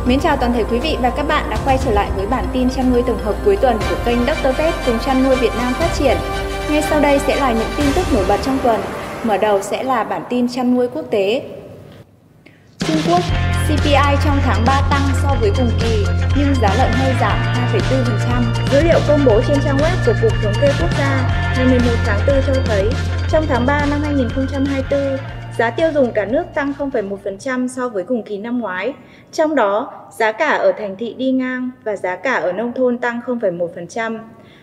Mến chào toàn thể quý vị và các bạn đã quay trở lại với bản tin chăn nuôi tổng hợp cuối tuần của kênh Dr. Vet cùng chăn nuôi Việt Nam phát triển. Ngay sau đây sẽ là những tin tức nổi bật trong tuần. Mở đầu sẽ là bản tin chăn nuôi quốc tế. Trung Quốc, CPI trong tháng 3 tăng so với cùng kỳ nhưng giá lợn hơi giảm 2,4%. Dữ liệu công bố trên trang web của Cục Thống kê Quốc gia ngày 11 tháng 4 cho thấy trong tháng 3 năm 2024, giá tiêu dùng cả nước tăng 0,1% so với cùng kỳ năm ngoái. Trong đó, giá cả ở thành thị đi ngang và giá cả ở nông thôn tăng 0,1%.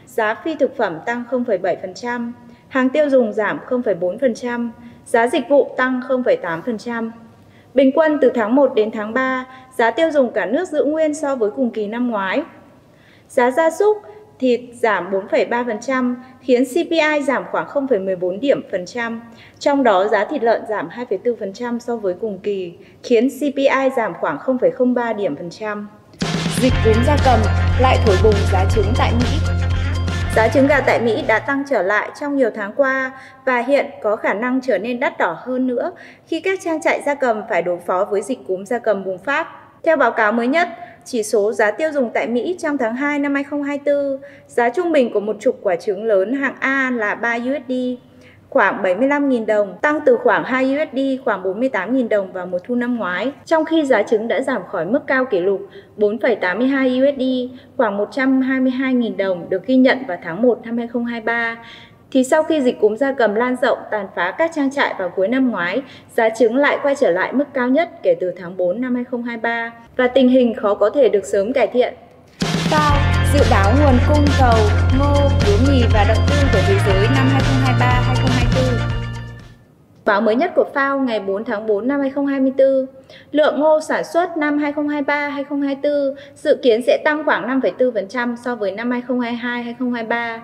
Giá phi thực phẩm tăng 0,7%, hàng tiêu dùng giảm 0,4%, giá dịch vụ tăng 0,8%. Bình quân từ tháng 1 đến tháng 3, giá tiêu dùng cả nước giữ nguyên so với cùng kỳ năm ngoái. Giá gia súc, thịt giảm 4,3% khiến CPI giảm khoảng 0,14 điểm phần trăm. Trong đó giá thịt lợn giảm 2,4% so với cùng kỳ, khiến CPI giảm khoảng 0,03 điểm phần trăm. Dịch cúm gia cầm lại thổi bùng giá trứng tại Mỹ. Giá trứng gà tại Mỹ đã tăng trở lại trong nhiều tháng qua và hiện có khả năng trở nên đắt đỏ hơn nữa khi các trang trại gia cầm phải đối phó với dịch cúm gia cầm bùng phát. Theo báo cáo mới nhất, chỉ số giá tiêu dùng tại Mỹ trong tháng 2 năm 2024, giá trung bình của một chục quả trứng lớn hạng A là 3 USD, khoảng 75.000 đồng, tăng từ khoảng 2 USD, khoảng 48.000 đồng vào mùa thu năm ngoái, trong khi giá trứng đã giảm khỏi mức cao kỷ lục 4,82 USD, khoảng 122.000 đồng được ghi nhận vào tháng 1 năm 2023. Thì sau khi dịch cúm gia cầm lan rộng tàn phá các trang trại vào cuối năm ngoái, giá trứng lại quay trở lại mức cao nhất kể từ tháng 4 năm 2023 và tình hình khó có thể được sớm cải thiện. FAO dự báo nguồn cung cầu ngô, lúa mì và đậu tương của thế giới năm 2023-2024. Báo mới nhất của FAO ngày 4 tháng 4 năm 2024, lượng ngô sản xuất năm 2023-2024 dự kiến sẽ tăng khoảng 5,4% so với năm 2022-2023.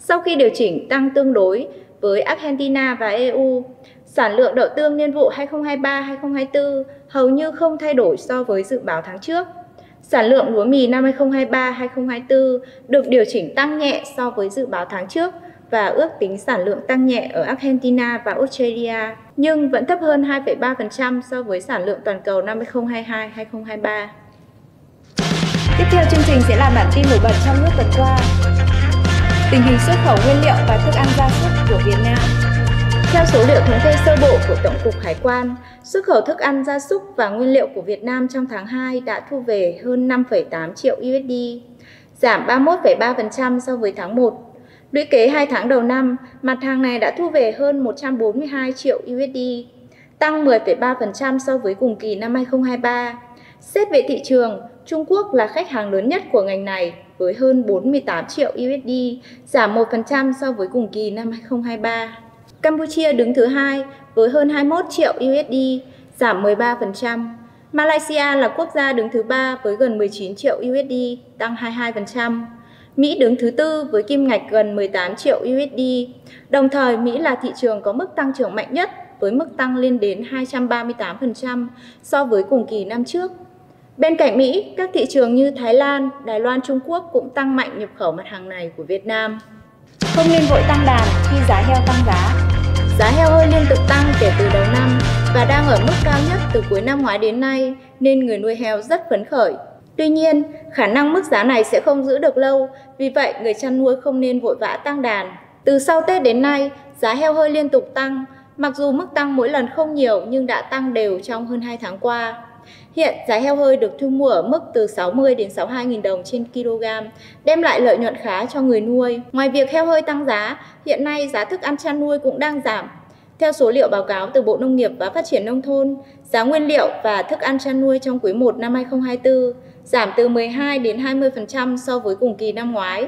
Sau khi điều chỉnh tăng tương đối với Argentina và EU, sản lượng đậu tương niên vụ 2023-2024 hầu như không thay đổi so với dự báo tháng trước. Sản lượng lúa mì năm 2023-2024 được điều chỉnh tăng nhẹ so với dự báo tháng trước và ước tính sản lượng tăng nhẹ ở Argentina và Australia, nhưng vẫn thấp hơn 2,3% so với sản lượng toàn cầu năm 2022-2023. Tiếp theo chương trình sẽ là bản tin nổi bật trong nước tuần qua. Tình hình xuất khẩu nguyên liệu và thức ăn gia súc của Việt Nam. Theo số liệu thống kê sơ bộ của Tổng cục Hải quan, xuất khẩu thức ăn gia súc và nguyên liệu của Việt Nam trong tháng 2 đã thu về hơn 5,8 triệu USD, giảm 31,3% so với tháng 1. Lũy kế 2 tháng đầu năm, mặt hàng này đã thu về hơn 142 triệu USD, tăng 10,3% so với cùng kỳ năm 2023. Xét về thị trường, Trung Quốc là khách hàng lớn nhất của ngành này với hơn 48 triệu USD, giảm 1% so với cùng kỳ năm 2023. Campuchia đứng thứ hai với hơn 21 triệu USD, giảm 13%. Malaysia là quốc gia đứng thứ ba với gần 19 triệu USD, tăng 22%. Mỹ đứng thứ tư với kim ngạch gần 18 triệu USD. Đồng thời, Mỹ là thị trường có mức tăng trưởng mạnh nhất với mức tăng lên đến 238% so với cùng kỳ năm trước. Bên cạnh Mỹ, các thị trường như Thái Lan, Đài Loan, Trung Quốc cũng tăng mạnh nhập khẩu mặt hàng này của Việt Nam. Không nên vội tăng đàn khi giá heo tăng giá. Giá heo hơi liên tục tăng kể từ đầu năm và đang ở mức cao nhất từ cuối năm ngoái đến nay nên người nuôi heo rất phấn khởi. Tuy nhiên, khả năng mức giá này sẽ không giữ được lâu, vì vậy người chăn nuôi không nên vội vã tăng đàn. Từ sau Tết đến nay, giá heo hơi liên tục tăng, mặc dù mức tăng mỗi lần không nhiều nhưng đã tăng đều trong hơn 2 tháng qua. Hiện giá heo hơi được thu mua ở mức từ 60 đến 62.000 đồng trên kg, đem lại lợi nhuận khá cho người nuôi. Ngoài việc heo hơi tăng giá, hiện nay giá thức ăn chăn nuôi cũng đang giảm. Theo số liệu báo cáo từ Bộ Nông nghiệp và Phát triển Nông thôn, giá nguyên liệu và thức ăn chăn nuôi trong quý 1 năm 2024 giảm từ 12 đến 20% so với cùng kỳ năm ngoái.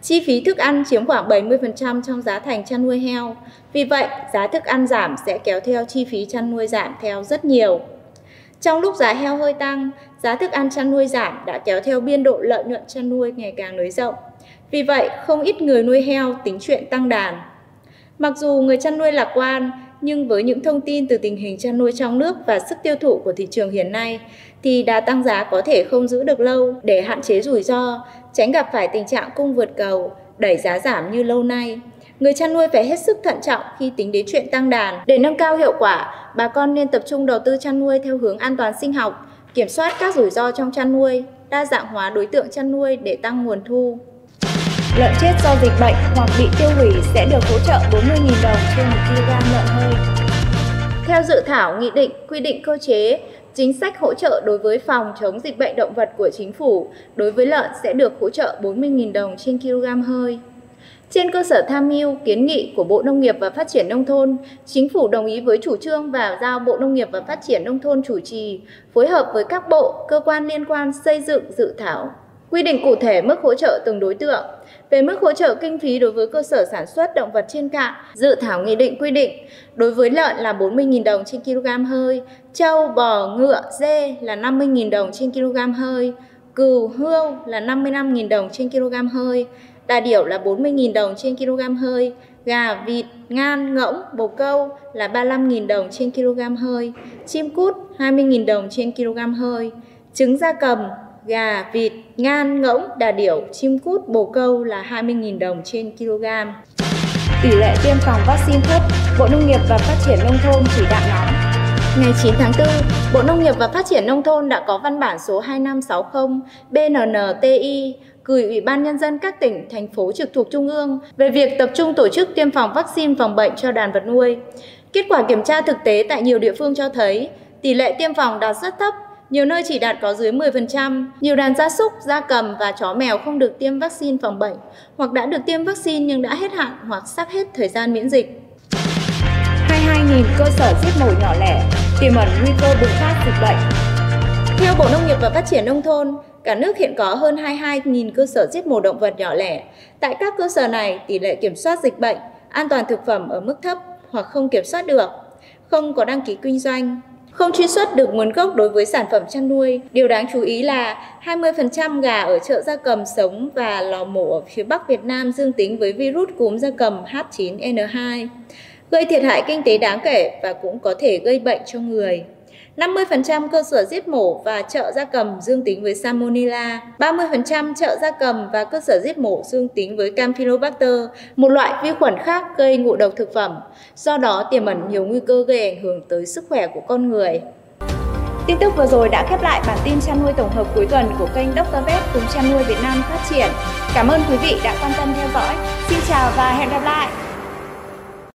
Chi phí thức ăn chiếm khoảng 70% trong giá thành chăn nuôi heo. Vì vậy, giá thức ăn giảm sẽ kéo theo chi phí chăn nuôi giảm theo rất nhiều. Trong lúc giá heo hơi tăng, giá thức ăn chăn nuôi giảm đã kéo theo biên độ lợi nhuận chăn nuôi ngày càng nới rộng. Vì vậy, không ít người nuôi heo tính chuyện tăng đàn. Mặc dù người chăn nuôi lạc quan, nhưng với những thông tin từ tình hình chăn nuôi trong nước và sức tiêu thụ của thị trường hiện nay, thì đà tăng giá có thể không giữ được lâu. Để hạn chế rủi ro, tránh gặp phải tình trạng cung vượt cầu, đẩy giá giảm như lâu nay, người chăn nuôi phải hết sức thận trọng khi tính đến chuyện tăng đàn. Để nâng cao hiệu quả, bà con nên tập trung đầu tư chăn nuôi theo hướng an toàn sinh học kiểm soát các rủi ro trong chăn nuôi, đa dạng hóa đối tượng chăn nuôi để tăng nguồn thu. Lợn chết do dịch bệnh hoặc bị tiêu hủy sẽ được hỗ trợ 40.000 đồng trên 1 kg lợn hơi. Theo dự thảo nghị định quy định cơ chế, chính sách hỗ trợ đối với phòng chống dịch bệnh động vật của Chính phủ đối với lợn sẽ được hỗ trợ 40.000 đồng trên kg hơi. Trên cơ sở tham mưu, kiến nghị của Bộ Nông nghiệp và Phát triển Nông thôn, Chính phủ đồng ý với chủ trương và giao Bộ Nông nghiệp và Phát triển Nông thôn chủ trì, phối hợp với các bộ, cơ quan liên quan xây dựng dự thảo. Quy định cụ thể mức hỗ trợ từng đối tượng. Về mức hỗ trợ kinh phí đối với cơ sở sản xuất động vật trên cạn, dự thảo nghị định quy định đối với lợn là 40.000 đồng trên kg hơi, trâu, bò, ngựa, dê là 50.000 đồng trên kg hơi, cừu, hươu là 55.000 đồng trên kg hơi, đà điểu là 40.000 đồng trên kg hơi, gà, vịt, ngan, ngỗng, bồ câu là 35.000 đồng trên kg hơi, chim cút 20.000 đồng trên kg hơi, trứng gia cầm, gà, vịt, ngan, ngỗng, đà điểu, chim cút, bồ câu là 20.000 đồng trên kg. Tỷ lệ tiêm phòng vaccine thấp, Bộ Nông nghiệp và Phát triển Nông thôn chỉ đạo nóng. Ngày 9 tháng 4, Bộ Nông nghiệp và Phát triển Nông thôn đã có văn bản số 2560 BNNTI gửi Ủy ban Nhân dân các tỉnh, thành phố trực thuộc Trung ương về việc tập trung tổ chức tiêm phòng vaccine phòng bệnh cho đàn vật nuôi. Kết quả kiểm tra thực tế tại nhiều địa phương cho thấy tỷ lệ tiêm phòng đạt rất thấp, nhiều nơi chỉ đạt có dưới 10%. Nhiều đàn gia súc, gia cầm và chó mèo không được tiêm vaccine phòng bệnh, hoặc đã được tiêm vaccine nhưng đã hết hạn hoặc sắp hết thời gian miễn dịch. 22.000 cơ sở giết mổ nhỏ lẻ, tiềm ẩn nguy cơ bùng phát dịch bệnh. Theo Bộ Nông nghiệp và Phát triển Nông thôn, cả nước hiện có hơn 22.000 cơ sở giết mổ động vật nhỏ lẻ. Tại các cơ sở này, tỷ lệ kiểm soát dịch bệnh, an toàn thực phẩm ở mức thấp hoặc không kiểm soát được, không có đăng ký kinh doanh, không truy xuất được nguồn gốc đối với sản phẩm chăn nuôi. Điều đáng chú ý là 20% gà ở chợ gia cầm sống và lò mổ ở phía Bắc Việt Nam dương tính với virus cúm gia cầm H9N2, gây thiệt hại kinh tế đáng kể và cũng có thể gây bệnh cho người. 50% cơ sở giết mổ và chợ gia cầm dương tính với Salmonella, 30% chợ gia cầm và cơ sở giết mổ dương tính với Campylobacter, một loại vi khuẩn khác gây ngộ độc thực phẩm, do đó tiềm ẩn nhiều nguy cơ gây ảnh hưởng tới sức khỏe của con người. Tin tức vừa rồi đã khép lại bản tin chăn nuôi tổng hợp cuối tuần của kênh Dr. Vet cùng Chăn nuôi Việt Nam Phát triển. Cảm ơn quý vị đã quan tâm theo dõi. Xin chào và hẹn gặp lại!